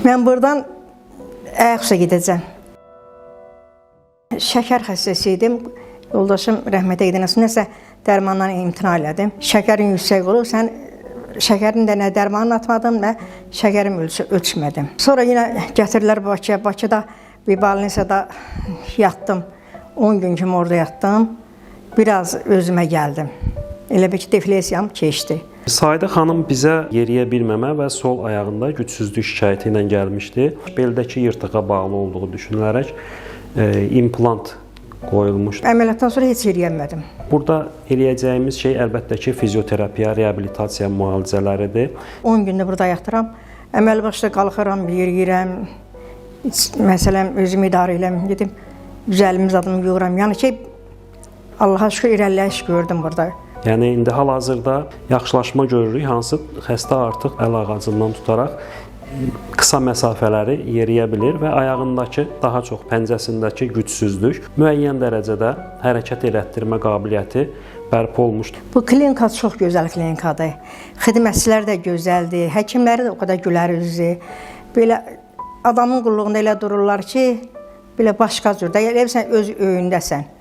Mən buradan ayaqüstə gedəcəm. Şəkər xəstəsi idim. Yoldaşım rəhmətə gedəndən sonra nəsə dərmandan imtina elədim. Şəkərin yüksək olur, sən şəkərin də nə dərmanını atmadım, nə şəkərim ölçmədim. Sonra yenə gətirdilər Bakıya. Bakıda bir balnisada yatdım. 10 gün kimi orada yatdım. Biraz özümə gəldim. Elə bir ki, deflesiyam keçdi. Sayidə xanım bizə yeriyə bilməmə və sol ayağında gücsüzlük şikayəti ilə gəlmişdi. Beldəki yırtığa bağlı olduğu düşünülərək implant qoyulmuşdu. Əməliyyatdan sonra heç yeriyənmədim. Burada eləyəcəyimiz şey əlbəttə ki, fizioterapiya, reabilitasiya müalicələridir. 10 gündə burada yatıram. Əməl başda qalxıram, yeriyirəm. Məsələn, özümü idarə eləməm, gedim, üzəlimi zadımı yuyuram. Yəni ki, Allaha şükür irəliləyiş gördüm burada. Yəni indi hal-hazırda yaxşılaşma görürük, hansı xəstə artıq əl ağacından tutaraq qısa məsafələri yeriyə bilir və ayağındakı, daha çox pəncəsindəki gücsüzlük müəyyən dərəcədə hərəkət elətdirmə qabiliyyəti bərpa olmuşdur. Bu klinika çox gözəl klinikadır. Xidmətçilər də gözəldir, həkimləri də o qədər gülər üzlü. Belə adamın qulluğunda elə dururlar ki, belə başqa cür də, elə sən öz öyündəsən.